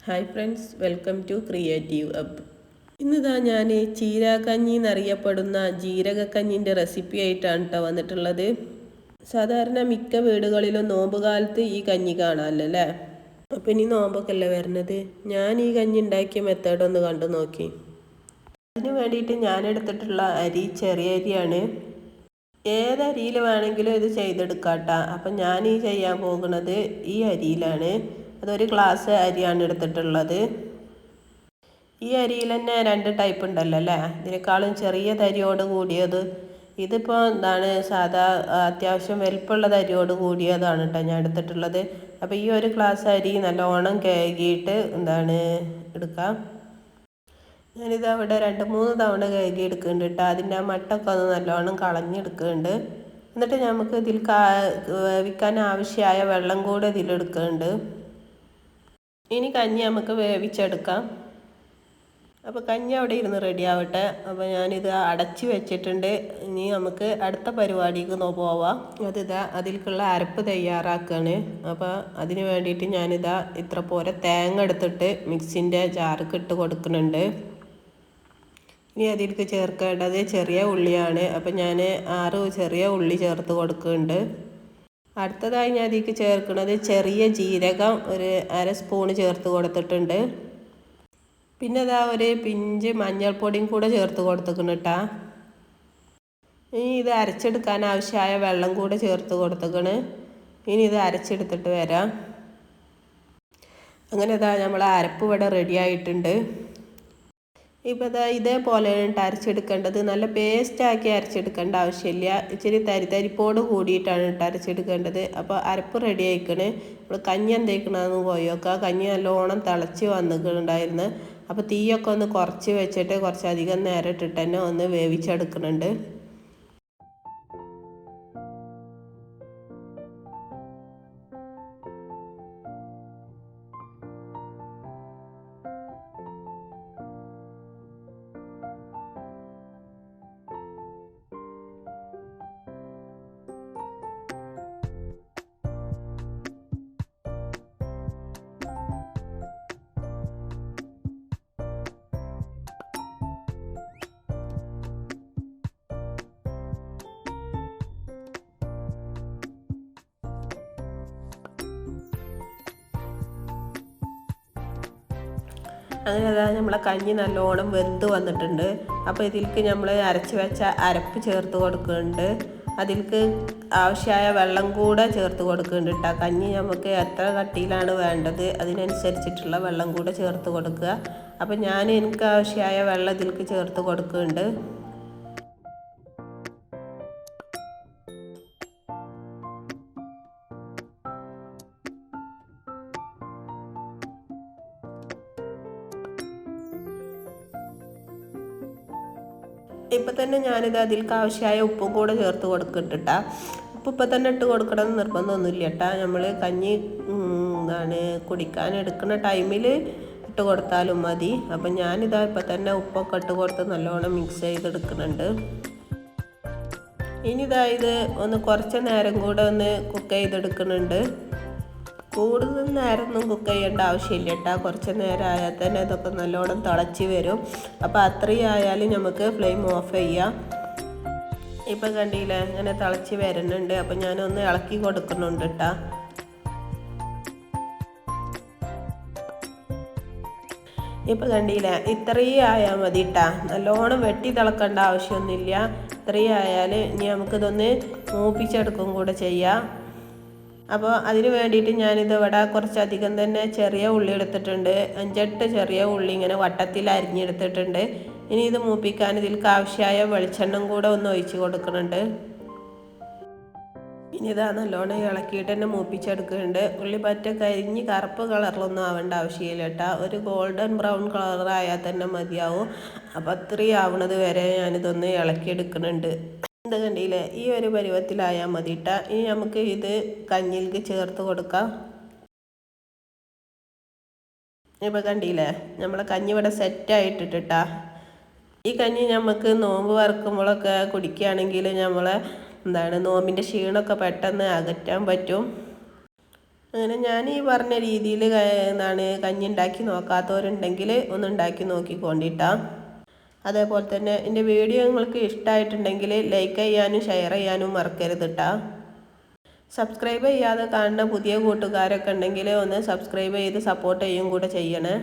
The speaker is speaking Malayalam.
Hi friends, welcome to creative up. ഇന്നിതാ ഞാൻ ചീരാക്കഞ്ഞി എന്നറിയപ്പെടുന്ന ജീരകക്കഞ്ഞിൻ്റെ റെസിപ്പി ആയിട്ടാണ് കേട്ടോ വന്നിട്ടുള്ളത്. സാധാരണ മിക്ക വീടുകളിലും നോമ്പ് കാലത്ത് ഈ കഞ്ഞി കാണാമല്ലോ അല്ലേ. അപ്പം ഇനി നോമ്പൊക്കെ അല്ലേ വരുന്നത്. ഞാൻ ഈ കഞ്ഞി ഉണ്ടാക്കിയ മെത്തേഡ് ഒന്ന് കണ്ടു നോക്കി. അതിന് വേണ്ടിയിട്ട് ഞാൻ എടുത്തിട്ടുള്ള അരി ചെറിയ അരിയാണ്. ഏതരിയിൽ വേണമെങ്കിലും ഇത് ചെയ്തെടുക്കാം കേട്ടോ. അപ്പം ഞാൻ ഈ ചെയ്യാൻ പോകുന്നത് ഈ അരിയിലാണ്. അതൊരു ഗ്ലാസ് അരിയാണ് എടുത്തിട്ടുള്ളത്. ഈ അരിയിൽ തന്നെ 2 ടൈപ്പ് ഉണ്ടല്ലോ അല്ലേ. ഇതിനേക്കാളും ചെറിയ തരിയോട് കൂടിയത്, ഇതിപ്പോൾ എന്താണ് സാധാ അത്യാവശ്യം വലിപ്പമുള്ള തരിയോട് കൂടിയതാണ് കേട്ടോ ഞാൻ എടുത്തിട്ടുള്ളത്. അപ്പോൾ ഈ ഒരു ഗ്ലാസ് അരി നല്ലോണം കഴുകിയിട്ട് എടുക്കാം. ഞാനിത് അവിടെ 2-3 തവണ കഴുകി എടുക്കുന്നുണ്ട് കേട്ടോ. അതിൻ്റെ ആ മട്ടൊക്കെ ഒന്ന് നല്ലോണം കളഞ്ഞെടുക്കുന്നുണ്ട്. എന്നിട്ട് നമുക്ക് ഇതിൽ വേവിക്കാൻ ആവശ്യമായ വെള്ളം കൂടെ ഇതിലെടുക്കുന്നുണ്ട്. ഇനി കഞ്ഞി നമുക്ക് വേവിച്ചെടുക്കാം. അപ്പോൾ കഞ്ഞി അവിടെ ഇരുന്ന് റെഡി ആവട്ടെ. അപ്പോൾ ഞാനിത് അടച്ച് വെച്ചിട്ടുണ്ട്. ഇനി നമുക്ക് അടുത്ത പരിപാടിക്ക് പോവാം. അതിലേക്കുള്ള അരപ്പ് തയ്യാറാക്കുകയാണ്. അപ്പോൾ അതിന് വേണ്ടിയിട്ട് ഞാനിതാ ഇത്ര പോലെ തേങ്ങ എടുത്തിട്ട് മിക്സിൻ്റെ ജാർക്ക് ഇട്ട് കൊടുക്കുന്നുണ്ട്. ഇനി അതിലേക്ക് ചേർക്കേണ്ടത് ചെറിയ ഉള്ളിയാണ്. അപ്പം ഞാൻ 6 ചെറിയ ഉള്ളി ചേർത്ത് കൊടുക്കുന്നുണ്ട്. അടുത്തതായി ഞാൻ അതിലേക്ക് ചേർക്കുന്നത് ചെറിയ ജീരകം ഒരു 1/2 സ്പൂൺ ചേർത്ത് കൊടുത്തിട്ടുണ്ട്. പിന്നെ ഒരു പിഞ്ച് മഞ്ഞൾപ്പൊടിയും കൂടെ ചേർത്ത് കൊടുത്തിട്ടുണ്ട് കേട്ടോ. ഇനി ഇത് അരച്ചെടുക്കാൻ ആവശ്യമായ വെള്ളം കൂടെ ചേർത്ത് കൊടുത്തിക്കണ്. ഇനി ഇത് അരച്ചെടുത്തിട്ട് വരാം. അങ്ങനെ നമ്മൾ അരപ്പ് ഇവിടെ റെഡി ആയിട്ടുണ്ട്. ഇപ്പോൾ ഇതേപോലെയാണ് അരച്ചെടുക്കേണ്ടത്. നല്ല പേസ്റ്റാക്കി അരച്ചെടുക്കേണ്ട ആവശ്യമില്ല. ഇച്ചിരി തരിപ്പോട് കൂടിയിട്ടാണ് അരച്ചെടുക്കേണ്ടത്. അപ്പോൾ അരപ്പ് റെഡി ആയിക്കണേ. നമ്മൾ കഞ്ഞി എന്തേക്കണമെന്ന് പോയോക്കാം. കഞ്ഞി നല്ലോണം തിളച്ച് വന്നിട്ടുണ്ടായിരുന്നു. അപ്പോൾ തീയൊക്കെ ഒന്ന് കുറച്ച് വെച്ചിട്ട് കുറച്ചധികം നേരം ഇട്ടിട്ട് തന്നെ ഒന്ന് വേവിച്ചെടുക്കുന്നുണ്ട്. അങ്ങനെ നമ്മളെ കഞ്ഞി നല്ലോണം വെന്ത് വന്നിട്ടുണ്ട്. അപ്പോൾ ഇതിലേക്ക് നമ്മൾ അരച്ച് വെച്ച അരപ്പ് ചേർത്ത് കൊടുക്കുന്നുണ്ട്. അതിലേക്ക് ആവശ്യമായ വെള്ളം കൂടെ ചേർത്ത് കൊടുക്കുന്നുണ്ട് കേട്ടോ. കഞ്ഞി നമുക്ക് എത്ര കട്ടിയിലാണ് വേണ്ടത് അതിനനുസരിച്ചിട്ടുള്ള വെള്ളം കൂടെ ചേർത്ത് കൊടുക്കുക. അപ്പോൾ എനിക്ക് ആവശ്യമായ വെള്ളം ഇതിലേക്ക് ചേർത്ത് കൊടുക്കുന്നുണ്ട്. ഇപ്പം തന്നെ ഞാനിത് അതിലേക്ക് ആവശ്യമായ ഉപ്പും കൂടെ ചേർത്ത് കൊടുക്കുന്നുണ്ട്. ഉപ്പ് ഇപ്പം തന്നെ ഇട്ട് കൊടുക്കണം എന്ന് നിർബന്ധമൊന്നുമില്ല കേട്ടോ. നമ്മൾ കഞ്ഞി കുടിക്കാൻ എടുക്കുന്ന ടൈമിൽ ഇട്ട് കൊടുത്താലും മതി. അപ്പം ഞാനിതാ ഇപ്പം തന്നെ ഉപ്പൊക്കെ ഇട്ട് കൊടുത്ത് നല്ലോണം മിക്സ് ചെയ്തെടുക്കുന്നുണ്ട്. ഇനി ഇത് ഒന്ന് കുറച്ച് നേരം കൂടെ ഒന്ന് കുക്ക് ചെയ്തെടുക്കുന്നുണ്ട്. കൂടുതൽ നേരമൊന്നും കുക്ക് ചെയ്യേണ്ട ആവശ്യമില്ല കേട്ടോ. കുറച്ച് നേരം ആയാൽ തന്നെ ഇതൊക്കെ നല്ലോണം തിളച്ച് വരും. അപ്പോൾ അത്രയും ആയാലും നമുക്ക് ഫ്ലെയിം ഓഫ് ചെയ്യാം. ഇപ്പം കണ്ടില്ലേ ഇങ്ങനെ തിളച്ച് വരുന്നുണ്ട്. അപ്പം ഞാനൊന്ന് ഇളക്കി കൊടുക്കുന്നുണ്ട് കേട്ടോ. ഇപ്പം കണ്ടില്ലേ ഇത്രയും ആയാൽ മതി കേട്ടോ. നല്ലോണം വെട്ടി തിളക്കേണ്ട ആവശ്യമൊന്നുമില്ല. ഇത്രയും ആയാൽ ഇനി നമുക്കിതൊന്ന് മൂപ്പിച്ചെടുക്കും കൂടെ ചെയ്യാം. അപ്പോൾ അതിന് വേണ്ടിയിട്ട് ഞാനിവിടെ കുറച്ചധികം തന്നെ ചെറിയ ഉള്ളി എടുത്തിട്ടുണ്ട്. 5-8 ചെറിയ ഉള്ളി ഇങ്ങനെ വട്ടത്തിൽ അരിഞ്ഞെടുത്തിട്ടുണ്ട്. ഇനി ഇത് മൂപ്പിക്കാൻ ഇതിലേക്ക് ആവശ്യമായ വെളിച്ചെണ്ണ കൂടെ ഒന്ന് ഒഴിച്ച് കൊടുക്കുന്നുണ്ട്. ഇനി നല്ലോണം ഇളക്കിയിട്ട് തന്നെ മൂപ്പിച്ചെടുക്കുന്നുണ്ട്. ഉള്ളി പറ്റ കരിഞ്ഞ് കറുപ്പ് കളറിലൊന്നും ആവേണ്ട ആവശ്യമില്ല കേട്ടോ. ഒരു ഗോൾഡൻ ബ്രൗൺ കളറായാൽ തന്നെ മതിയാവും. അപ്പോൾ അത്രയും ആവണത് വരെ ഞാനിതൊന്ന് ഇളക്കിയെടുക്കുന്നുണ്ട്. ഇത് കണ്ടില്ലേ ഈ ഒരു പരുവത്തിലായാൽ മതി കേട്ടോ. ഇനി നമുക്ക് ഇത് കഞ്ഞിലേക്ക് ചേർത്ത് കൊടുക്കാം. ഇപ്പോൾ കണ്ടില്ലേ നമ്മളെ കഞ്ഞി ഇവിടെ സെറ്റായിട്ടിട്ടാ. ഈ കഞ്ഞി നമുക്ക് നോമ്പ് വറക്കുമ്പോഴൊക്കെ കുടിക്കുകയാണെങ്കിൽ നമ്മളെ നോമ്പിൻ്റെ ക്ഷീണമൊക്കെ പെട്ടെന്ന് അകറ്റാൻ പറ്റും. അങ്ങനെ ഞാൻ ഈ പറഞ്ഞ രീതിയിൽ എന്താണ് കഞ്ഞി ഉണ്ടാക്കി നോക്കാത്തവരുണ്ടെങ്കിൽ ഒന്ന് ഉണ്ടാക്കി നോക്കിക്കൊണ്ടിട്ടാ. അതേപോലെ തന്നെ എൻ്റെ വീഡിയോ നിങ്ങൾക്ക് ഇഷ്ടമായിട്ടുണ്ടെങ്കിൽ ലൈക്ക് ചെയ്യാനും ഷെയർ ചെയ്യാനും മറക്കരുത് കേട്ടോ. സബ്സ്ക്രൈബ് ചെയ്യാതെ കാണുന്ന പുതിയ കൂട്ടുകാരൊക്കെ ഉണ്ടെങ്കിൽ ഒന്ന് സബ്സ്ക്രൈബ് ചെയ്ത് സപ്പോർട്ട് ചെയ്യും കൂടെ ചെയ്യണേ.